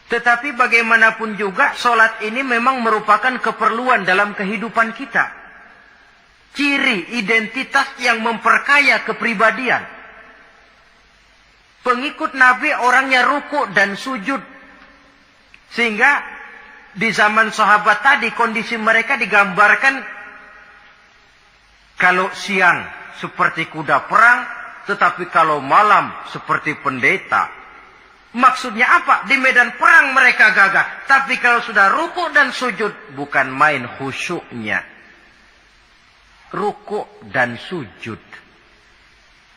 Tetapi bagaimanapun juga sholat ini memang merupakan keperluan dalam kehidupan kita. Ciri identitas yang memperkaya kepribadian. Pengikut Nabi orangnya ruku dan sujud. Sehingga di zaman sahabat tadi kondisi mereka digambarkan kalau siang seperti kuda perang, tetapi kalau malam seperti pendeta. Maksudnya apa? Di medan perang mereka gagah. Tapi kalau sudah ruku dan sujud, bukan main khusyuknya. Ruku dan sujud.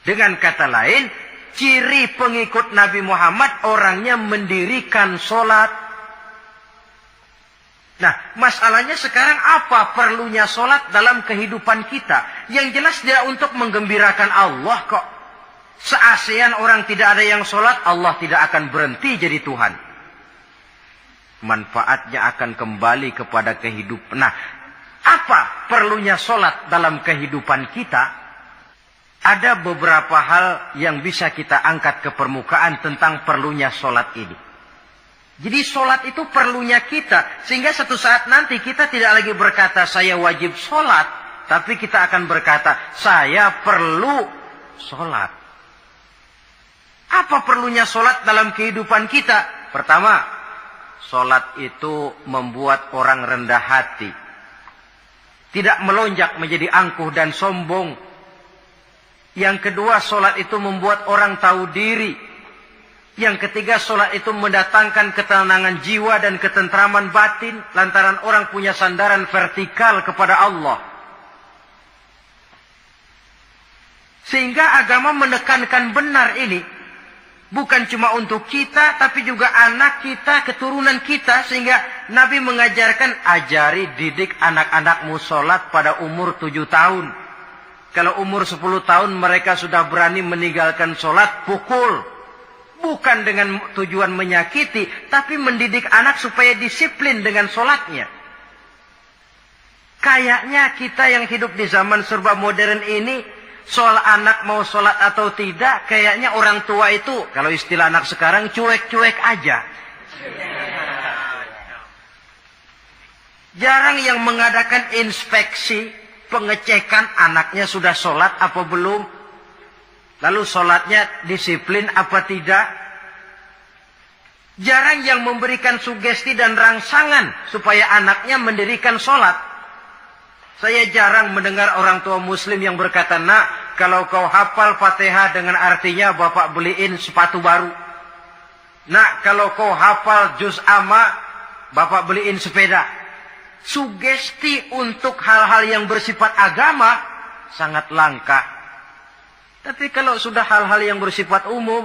Dengan kata lain, ciri pengikut Nabi Muhammad orangnya mendirikan sholat. Nah, masalahnya sekarang apa perlunya sholat dalam kehidupan kita? Yang jelas dia untuk menggembirakan Allah kok. Se-ASEAN orang tidak ada yang sholat, Allah tidak akan berhenti jadi Tuhan. Manfaatnya akan kembali kepada kehidupan. Nah, apa perlunya sholat dalam kehidupan kita? Ada beberapa hal yang bisa kita angkat ke permukaan tentang perlunya sholat ini. Jadi sholat itu perlunya kita. Sehingga suatu saat nanti kita tidak lagi berkata saya wajib sholat. Tapi kita akan berkata saya perlu sholat. Apa perlunya sholat dalam kehidupan kita? Pertama, sholat itu membuat orang rendah hati. Tidak melonjak menjadi angkuh dan sombong. Yang kedua, sholat itu membuat orang tahu diri. Yang ketiga, sholat itu mendatangkan ketenangan jiwa dan ketentraman batin. Lantaran orang punya sandaran vertikal kepada Allah. Sehingga agama menekankan benar ini. Bukan cuma untuk kita, tapi juga anak kita, keturunan kita. Sehingga Nabi mengajarkan, ajari, didik anak-anakmu sholat pada umur 7 tahun. Kalau umur 10 tahun mereka sudah berani meninggalkan sholat, pukul. Bukan dengan tujuan menyakiti, tapi mendidik anak supaya disiplin dengan sholatnya. Kayaknya kita yang hidup di zaman serba modern ini, soal anak mau sholat atau tidak, kayaknya orang tua itu, kalau istilah anak sekarang, cuek-cuek aja. Jarang yang mengadakan inspeksi, pengecekan anaknya sudah sholat apa belum. Lalu sholatnya disiplin apa tidak. Jarang yang memberikan sugesti dan rangsangan supaya anaknya mendirikan sholat. Saya jarang mendengar orang tua muslim yang berkata, nak, kalau kau hafal Fatihah dengan artinya bapak beliin sepatu baru. Nak, kalau kau hafal juz amma, bapak beliin sepeda. Sugesti untuk hal-hal yang bersifat agama sangat langka. Tapi kalau sudah hal-hal yang bersifat umum,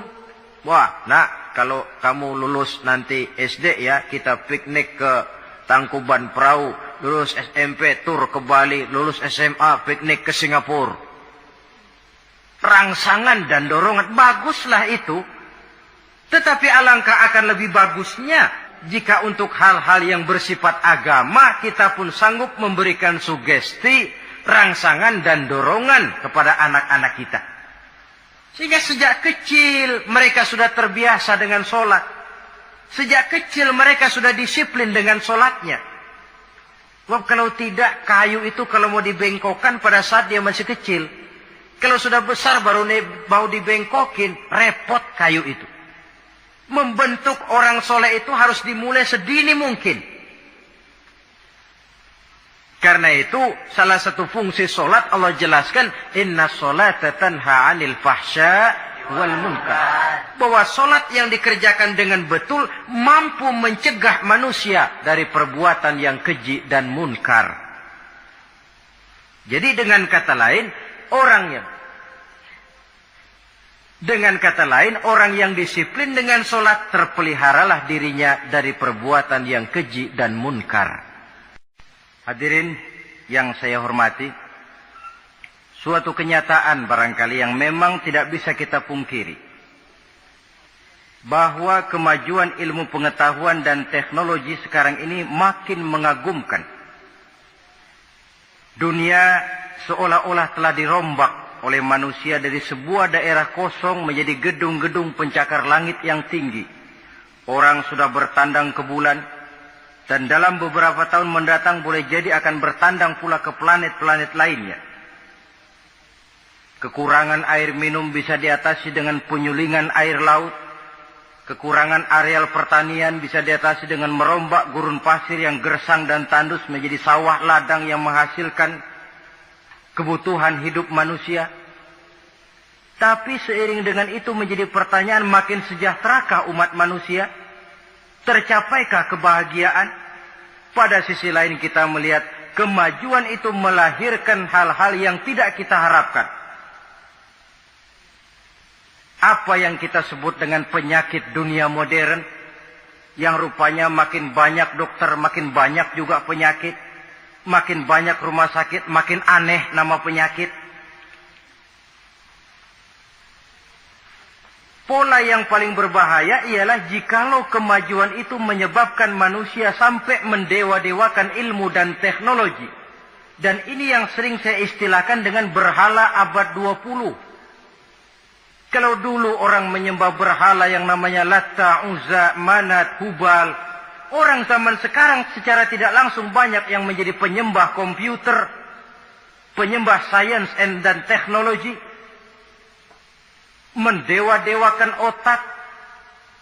wah, nak, kalau kamu lulus nanti SD ya, kita piknik ke Tangkuban Perahu. Lulus SMP, tur ke Bali. Lulus SMA, piknik ke Singapura. Rangsangan dan dorongan, baguslah itu. Tetapi alangkah akan lebih bagusnya jika untuk hal-hal yang bersifat agama, kita pun sanggup memberikan sugesti, rangsangan dan dorongan kepada anak-anak kita. Sehingga sejak kecil mereka sudah terbiasa dengan sholat. Sejak kecil mereka sudah disiplin dengan sholatnya. Sebab kalau tidak, kayu itu kalau mau dibengkokkan pada saat dia masih kecil. Kalau sudah besar baru mau dibengkokin, repot kayu itu. Membentuk orang soleh itu harus dimulai sedini mungkin. Karena itu, salah satu fungsi solat Allah jelaskan, inna sholata tanha 'anil fahsya wal munkar. Bahwa solat yang dikerjakan dengan betul mampu mencegah manusia dari perbuatan yang keji dan munkar. Jadi dengan kata lain, orang yang disiplin dengan solat, terpeliharalah dirinya dari perbuatan yang keji dan munkar. Hadirin yang saya hormati, suatu kenyataan barangkali yang memang tidak bisa kita pungkiri, bahwa kemajuan ilmu pengetahuan dan teknologi sekarang ini makin mengagumkan. Dunia seolah-olah telah dirombak oleh manusia dari sebuah daerah kosong menjadi gedung-gedung pencakar langit yang tinggi. Orang sudah bertandang ke bulan, dan dalam beberapa tahun mendatang boleh jadi akan bertandang pula ke planet-planet lainnya. Kekurangan air minum bisa diatasi dengan penyulingan air laut. Kekurangan areal pertanian bisa diatasi dengan merombak gurun pasir yang gersang dan tandus menjadi sawah ladang yang menghasilkan kebutuhan hidup manusia. Tapi seiring dengan itu menjadi pertanyaan, makin sejahterakah umat manusia? Tercapaikah kebahagiaan? Pada sisi lain kita melihat kemajuan itu melahirkan hal-hal yang tidak kita harapkan. Apa yang kita sebut dengan penyakit dunia modern, yang rupanya makin banyak dokter, makin banyak juga penyakit, makin banyak rumah sakit, makin aneh nama penyakit. Pola yang paling berbahaya ialah jikalau kemajuan itu menyebabkan manusia sampai mendewa-dewakan ilmu dan teknologi. Dan ini yang sering saya istilahkan dengan berhala abad 20. Kalau dulu orang menyembah berhala yang namanya Latta, Uzza, Manat, Hubal, orang zaman sekarang secara tidak langsung banyak yang menjadi penyembah komputer, penyembah sains dan teknologi, mendewa-dewakan otak,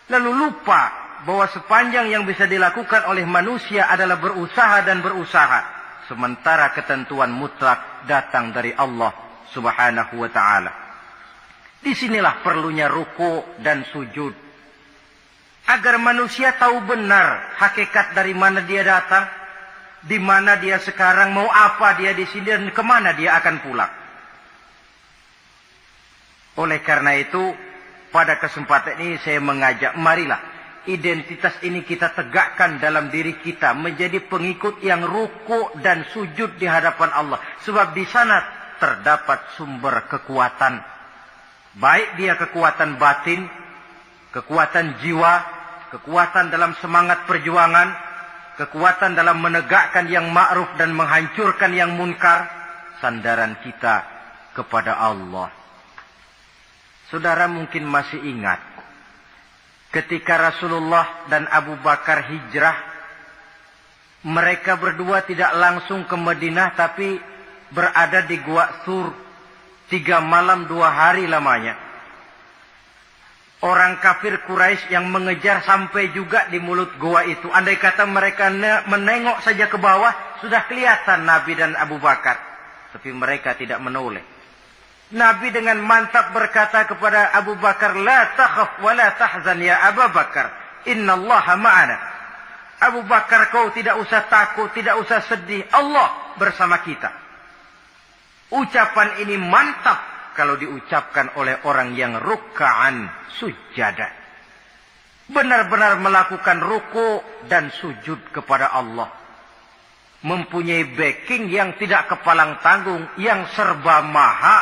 lalu lupa bahwa sepanjang yang bisa dilakukan oleh manusia adalah berusaha dan berusaha, sementara ketentuan mutlak datang dari Allah Subhanahu wa ta'ala. Disinilah perlunya ruku dan sujud, agar manusia tahu benar hakikat dari mana dia datang, di mana dia sekarang, mau apa dia di sini, dan kemana dia akan pulang. Oleh karena itu, pada kesempatan ini saya mengajak, marilah identitas ini kita tegakkan dalam diri kita, menjadi pengikut yang ruku dan sujud di hadapan Allah. Sebab di sana terdapat sumber kekuatan. Baik dia kekuatan batin, kekuatan jiwa, kekuatan dalam semangat perjuangan, kekuatan dalam menegakkan yang ma'ruf dan menghancurkan yang munkar, sandaran kita kepada Allah. Saudara mungkin masih ingat, ketika Rasulullah dan Abu Bakar hijrah, mereka berdua tidak langsung ke Madinah, tapi berada di Gua Thur. 3 malam 2 hari lamanya. Orang kafir Quraisy yang mengejar sampai juga di mulut gua itu. Andai kata mereka menengok saja ke bawah, sudah kelihatan Nabi dan Abu Bakar. Tapi mereka tidak menoleh. Nabi dengan mantap berkata kepada Abu Bakar, "La takhaf wa la tahzan ya Abu Bakar. Innallaha ma'ana." Abu Bakar, kau tidak usah takut, tidak usah sedih. Allah bersama kita. Ucapan ini mantap kalau diucapkan oleh orang yang ruk'an sujada. Benar-benar melakukan ruku dan sujud kepada Allah. Mempunyai backing yang tidak kepalang tanggung, yang serba maha.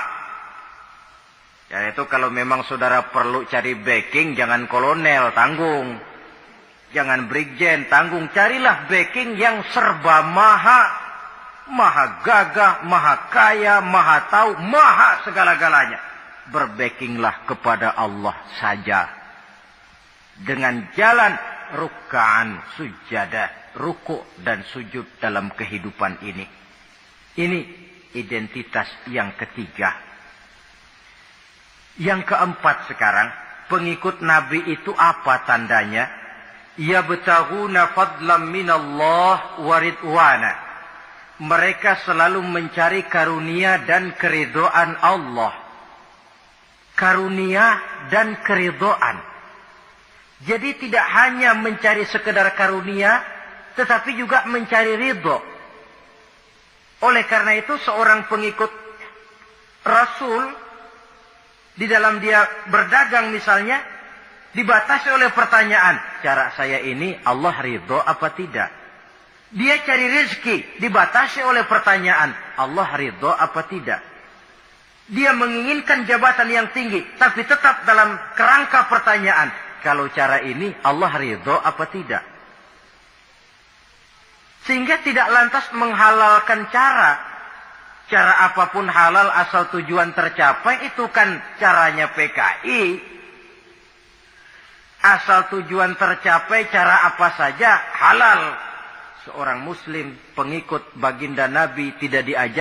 Ya itu kalau memang saudara perlu cari backing, jangan kolonel tanggung. Jangan brigjen tanggung, carilah backing yang serba maha. Maha gagah, maha kaya, maha tahu, maha segala-galanya. Berbackinglah kepada Allah saja. Dengan jalan ruk'an sujada, ruku dan sujud dalam kehidupan ini. Ini identitas yang ketiga. Yang keempat sekarang, pengikut Nabi itu apa tandanya? Yabtaghuna fadlan minallah wa ridwana. Mereka selalu mencari karunia dan keridhaan Allah. Karunia dan keridhaan. Jadi tidak hanya mencari sekedar karunia, tetapi juga mencari ridho. Oleh karena itu seorang pengikut Rasul, di dalam dia berdagang misalnya, dibatasi oleh pertanyaan, cara saya ini Allah ridho apa tidak? Dia cari rezeki, dibatasi oleh pertanyaan, Allah ridho apa tidak? Dia menginginkan jabatan yang tinggi, tapi tetap dalam kerangka pertanyaan, kalau cara ini Allah ridho apa tidak? Sehingga tidak lantas menghalalkan cara. Cara apapun halal asal tujuan tercapai, itu kan caranya PKI. Asal tujuan tercapai, cara apa saja halal. Seorang muslim pengikut baginda Nabi tidak diajar